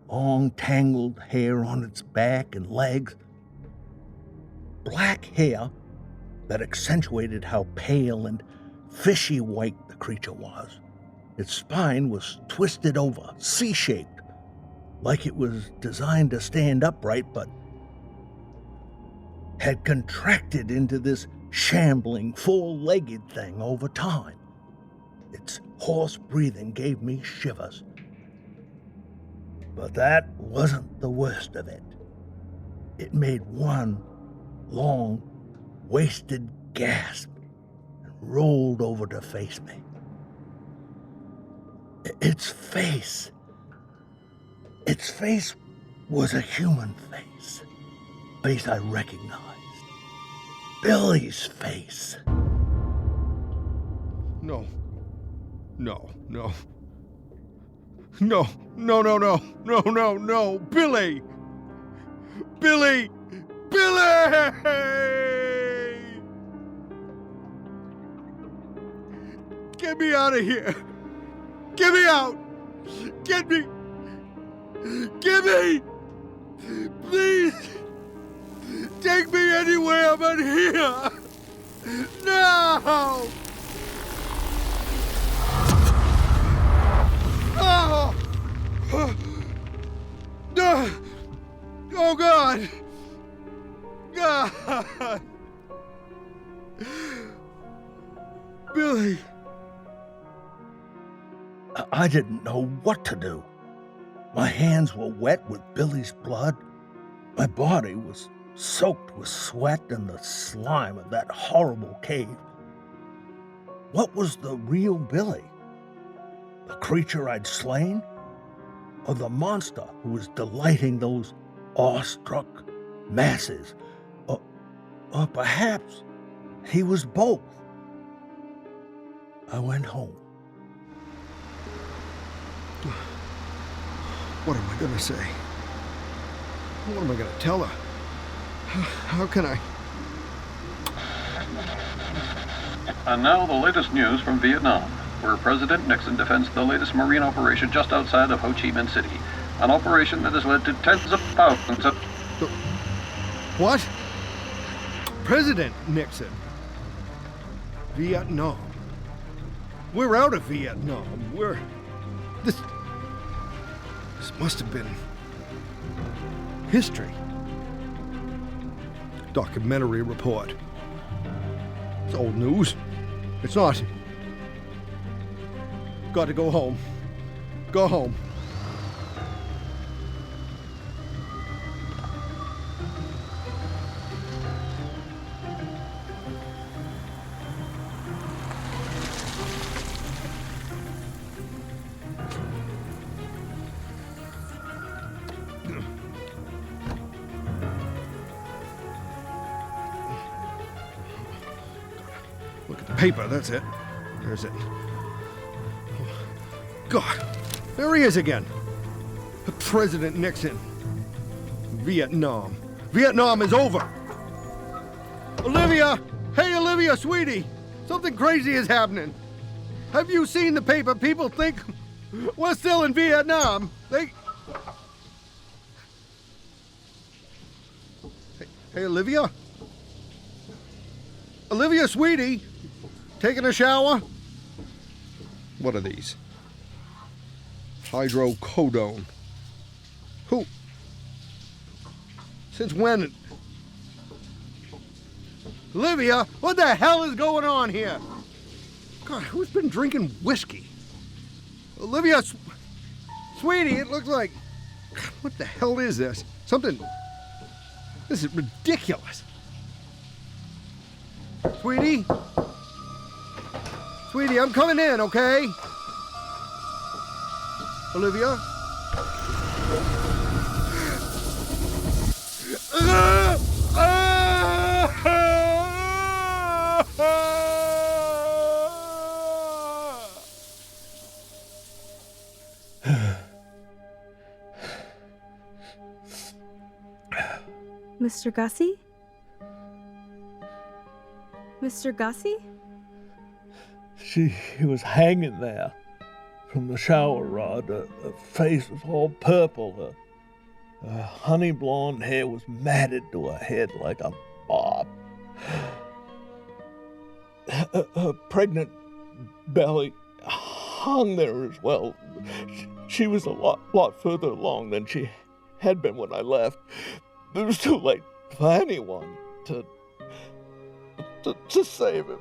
Long, tangled hair on its back and legs. Black hair that accentuated how pale and fishy white the creature was. Its spine was twisted over, C-shaped, like it was designed to stand upright, but had contracted into this shambling, four-legged thing over time. Its hoarse breathing gave me shivers. But that wasn't the worst of it. It made one long, wasted gasp and rolled over to face me. Its face was a human face. Face I recognized. Billy's face. No. No, no. No, no, no, no, no, no, no. Billy! Billy! Billy! Get me out of here! Get me out! Get me! Get me! Please! Take me anywhere but here! No! Oh! Oh, God! God! Billy! I didn't know what to do. My hands were wet with Billy's blood. My body was soaked with sweat and the slime of that horrible cave. What was the real Billy? The creature I'd slain? Or the monster who was delighting those awestruck masses? Or perhaps he was both. I went home. What am I gonna say? What am I gonna tell her? How can I? And now the latest news from Vietnam, where President Nixon defends the latest marine operation just outside of Ho Chi Minh City. An operation that has led to tens of thousands of... What? President Nixon? Vietnam? We're out of Vietnam. This must have been history. Documentary report. It's old news. It's not. Got to go home. Go home. Look at the paper, that's it. There's it. God, there he is again. President Nixon. Vietnam. Vietnam is over. Olivia! Hey, Olivia, sweetie! Something crazy is happening. Have you seen the paper? People think we're still in Vietnam. Hey, Olivia? Olivia, sweetie! Taking a shower? What are these? Hydrocodone. Who? Since when? Olivia, what the hell is going on here? God, who's been drinking whiskey? Olivia, sweetie, it looks like... What the hell is this? Something... This is ridiculous. Sweetie? Sweetie, I'm coming in, okay? Olivia? Mr. Gussy? Mr. Gussy? She was hanging there from the shower rod. Her face was all purple. Her honey blonde hair was matted to her head like a bob. Her pregnant belly hung there as well. She was a lot further along than she had been when I left. It was too late for anyone to save him.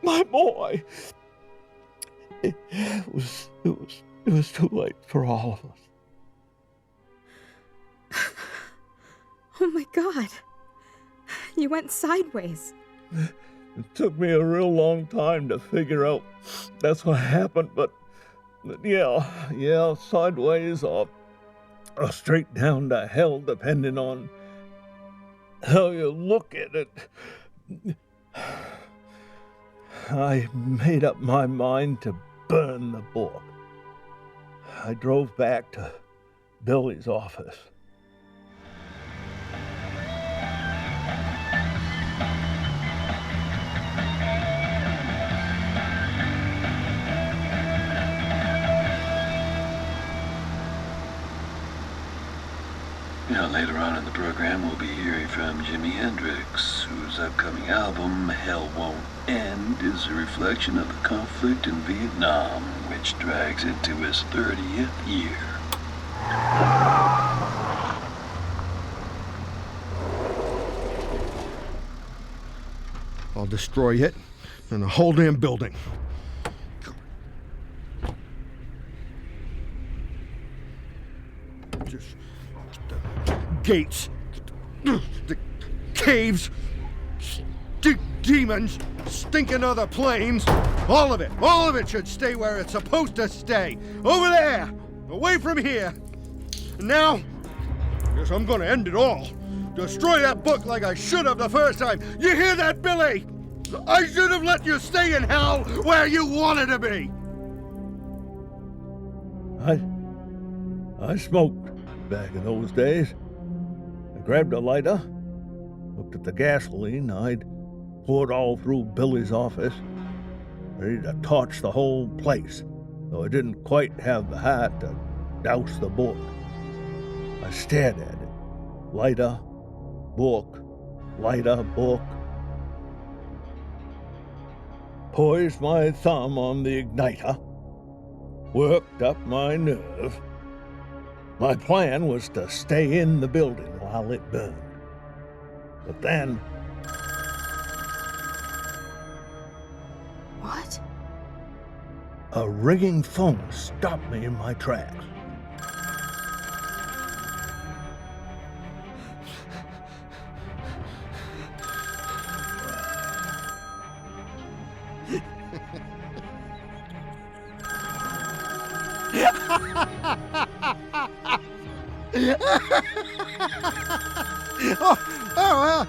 My boy. It was too late for all of us. Oh my God. You went sideways. It took me a real long time to figure out that's what happened, but yeah, sideways or straight down to hell, depending on how you look at it. I made up my mind to burn the book. I drove back to Billy's office. Later on in the program, we'll be hearing from Jimi Hendrix, whose upcoming album, Hell Won't End, is a reflection of the conflict in Vietnam, which drags into his 30th year. I'll destroy it and the whole damn building. Just the gates, the caves, demons, stinking other planes, all of it should stay where it's supposed to stay. Over there, away from here. And now, I guess I'm gonna end it all. Destroy that book like I should have the first time. You hear that, Billy? I should have let you stay in hell where you wanted to be. I smoked back in those days. I grabbed a lighter, looked at the gasoline I'd poured all through Billy's office, ready to torch the whole place, though I didn't quite have the heart to douse the book. I stared at it. Lighter, book, lighter, book. Poised my thumb on the igniter, worked up my nerve. My plan was to stay in the building while it burned. But then... What? A ringing phone stopped me in my tracks. All right.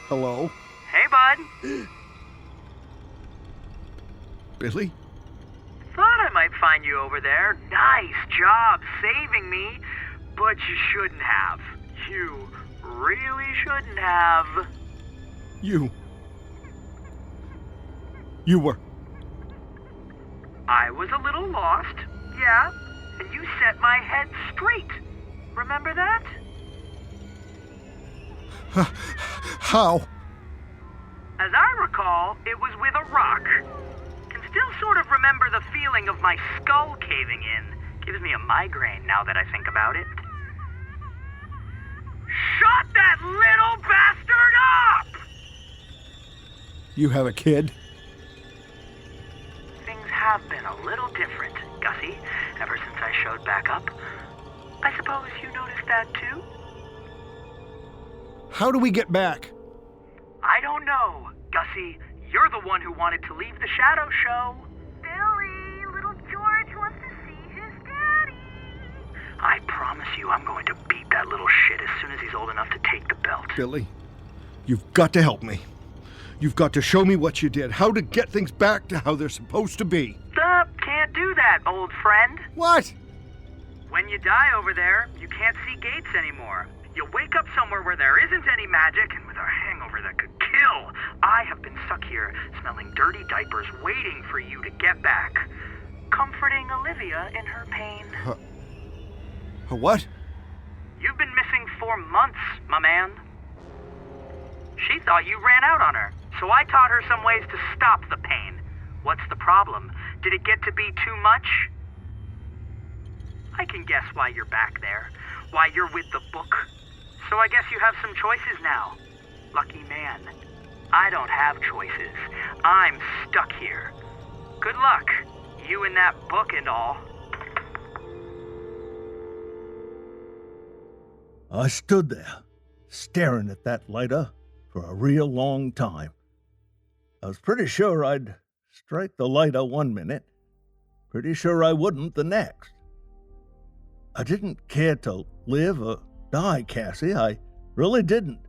Hello? Hey, bud. Billy? Thought I might find you over there. Nice job saving me. But you shouldn't have. You really shouldn't have. You were... I was a little lost, yeah, and you set my head straight. Remember that? How? As I recall, it was with a rock. Can still sort of remember the feeling of my skull caving in. Gives me a migraine now that I think about it. Shut that little bastard up! You have a kid? Things have been a little different, Gussie, ever since I showed back up. I suppose you noticed that too? How do we get back? I don't know, Gussie. You're the one who wanted to leave the shadow show. Billy, little George wants to see his daddy. I promise you I'm going to beat that little shit as soon as he's old enough to take the belt. Billy, you've got to help me. You've got to show me what you did, how to get things back to how they're supposed to be. Can't can't do that, old friend. What? When you die over there, you can't see gates anymore. You'll wake up somewhere where there isn't any magic and with a hangover that could kill. I have been stuck here, smelling dirty diapers, waiting for you to get back. Comforting Olivia in her pain. What? You've been missing for months, my man. She thought you ran out on her, so I taught her some ways to stop the pain. What's the problem? Did it get to be too much? I can guess why you're back there, why you're with the book. So I guess you have some choices now. Lucky man. I don't have choices. I'm stuck here. Good luck, you and that book and all. I stood there, staring at that lighter for a real long time. I was pretty sure I'd strike the lighter one minute, pretty sure I wouldn't the next. I didn't care to live or die, Cassie, I really didn't.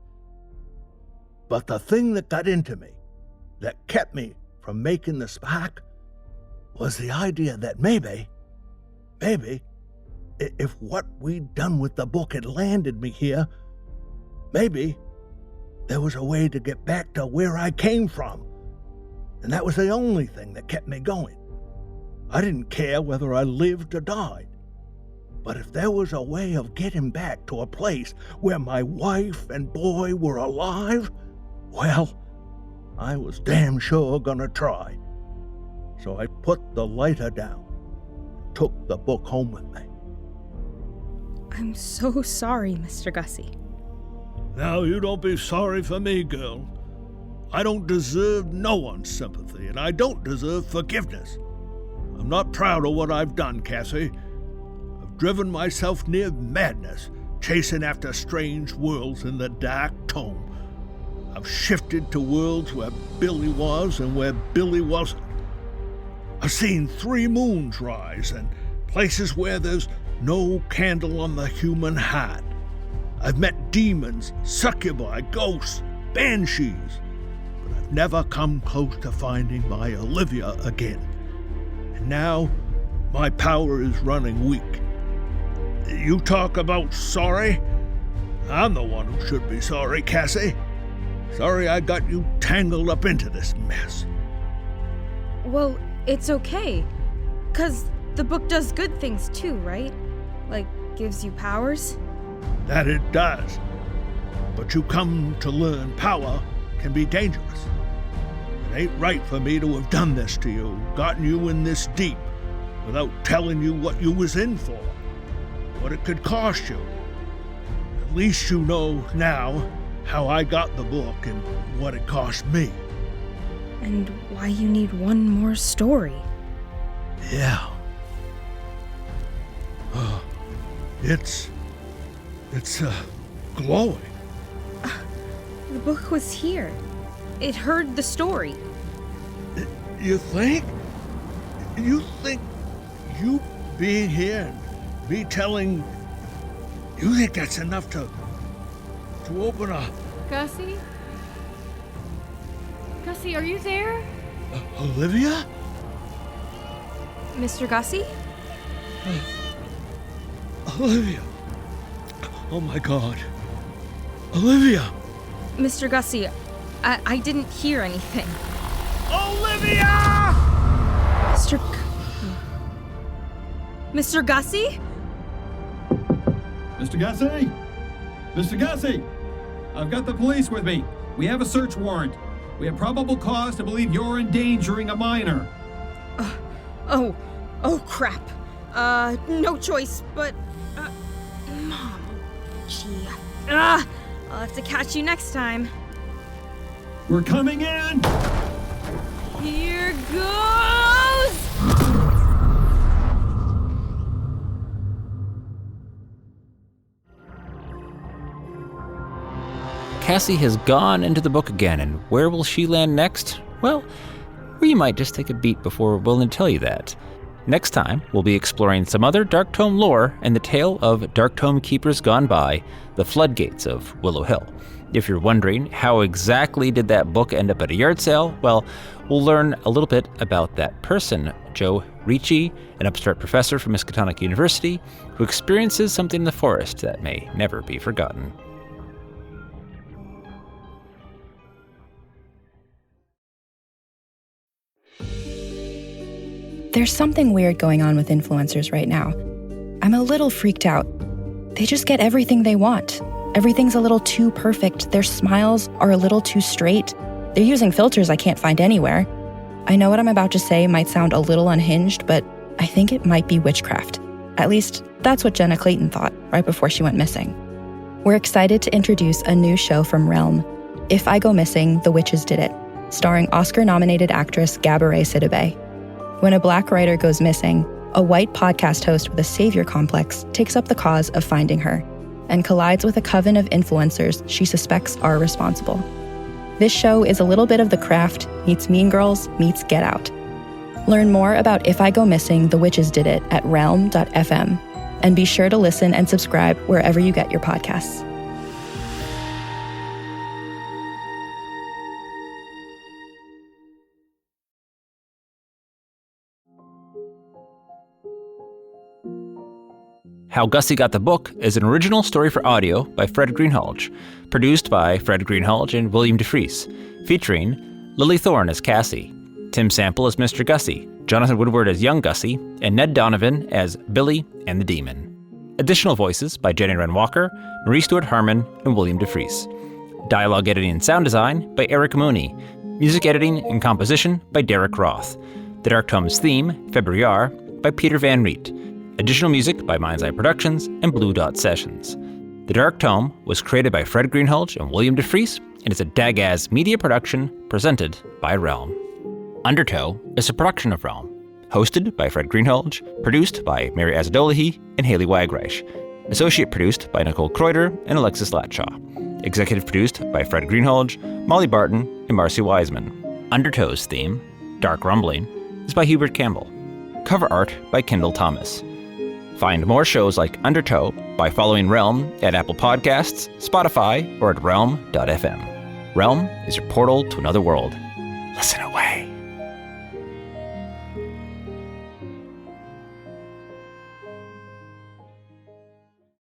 But the thing that got into me, that kept me from making the spark, was the idea that maybe, if what we'd done with the book had landed me here, maybe there was a way to get back to where I came from. And that was the only thing that kept me going. I didn't care whether I lived or died. But if there was a way of getting back to a place where my wife and boy were alive, well, I was damn sure gonna try. So I put the lighter down, took the book home with me. I'm so sorry, Mr. Gussy. Now, you don't be sorry for me, girl. I don't deserve no one's sympathy, and I don't deserve forgiveness. I'm not proud of what I've done, Cassie. I've driven myself near madness, chasing after strange worlds in the Dark Tome. I've shifted to worlds where Billy was and where Billy wasn't. I've seen 3 moons rise and places where there's no candle on the human heart. I've met demons, succubi, ghosts, banshees, but I've never come close to finding my Olivia again. And now, my power is running weak. You talk about sorry? I'm the one who should be sorry, Cassie. Sorry I got you tangled up into this mess. Well, it's okay. 'Cause the book does good things too, right? Like, gives you powers? That it does. But you come to learn power can be dangerous. It ain't right for me to have done this to you, gotten you in this deep, without telling you what you was in for, what it could cost you. At least you know now how I got the book and what it cost me. And why you need one more story. Yeah. It's glowing. The book was here. It heard the story. You think? You think you being here and me telling... You think that's enough to open a... Gussie? Gussie, are you there? Olivia? Mr. Gussy? Olivia. Oh my God. Olivia! Mr. Gussy, I didn't hear anything. Olivia! Mr. Gussy? Mr. Gussie? Mr. Gussie! I've got the police with me. We have a search warrant. We have probable cause to believe you're endangering a minor. Oh crap. No choice, but... Mom. Gee. I'll have to catch you next time. We're coming in! Here goes! Cassie has gone into the book again, and where will she land next? Well, we might just take a beat before we're willing to tell you that. Next time, we'll be exploring some other Dark Tome lore and the tale of Dark Tome keepers gone by, the floodgates of Willow Hill. If you're wondering how exactly did that book end up at a yard sale, well, we'll learn a little bit about that person, Joe Ricci, an upstart professor from Miskatonic University, who experiences something in the forest that may never be forgotten. There's something weird going on with influencers right now. I'm a little freaked out. They just get everything they want. Everything's a little too perfect. Their smiles are a little too straight. They're using filters I can't find anywhere. I know what I'm about to say might sound a little unhinged, but I think it might be witchcraft. At least, that's what Jenna Clayton thought right before she went missing. We're excited to introduce a new show from Realm, If I Go Missing, The Witches Did It, starring Oscar-nominated actress Gabourey Sidibe. When a Black writer goes missing, a white podcast host with a savior complex takes up the cause of finding her and collides with a coven of influencers she suspects are responsible. This show is a little bit of The Craft meets Mean Girls meets Get Out. Learn more about If I Go Missing, The Witches Did It at realm.fm, and be sure to listen and subscribe wherever you get your podcasts. How Gussy Got the Book is an original story for audio by Fred Greenhalgh, produced by Fred Greenhalgh and William DeFries, featuring Lily Thorne as Cassie, Tim Sample as Mr. Gussy, Jonathan Woodward as Young Gussy, and Ned Donovan as Billy and the Demon. Additional voices by Jenny Wren Walker, Marie Stuart Harmon, and William DeFries. Dialogue editing and sound design by Eric Mooney. Music editing and composition by Derek Roth. The Dark Tome's theme, Februar, by Peter Van Riet. Additional music by Mind's Eye Productions and Blue Dot Sessions. The Dark Tome was created by Fred Greenhalgh and William DeFries and is a Dagaz media production presented by Realm. Undertow is a production of Realm, hosted by Fred Greenhalgh, produced by Mary Azadolahi and Haley Wagreich, associate produced by Nicole Kreuter and Alexis Latshaw, executive produced by Fred Greenhalgh, Molly Barton, and Marcy Wiseman. Undertow's theme, Dark Rumbling, is by Hubert Campbell. Cover art by Kendall Thomas. Find more shows like Undertow by following Realm at Apple Podcasts, Spotify, or at realm.fm. Realm is your portal to another world. Listen away.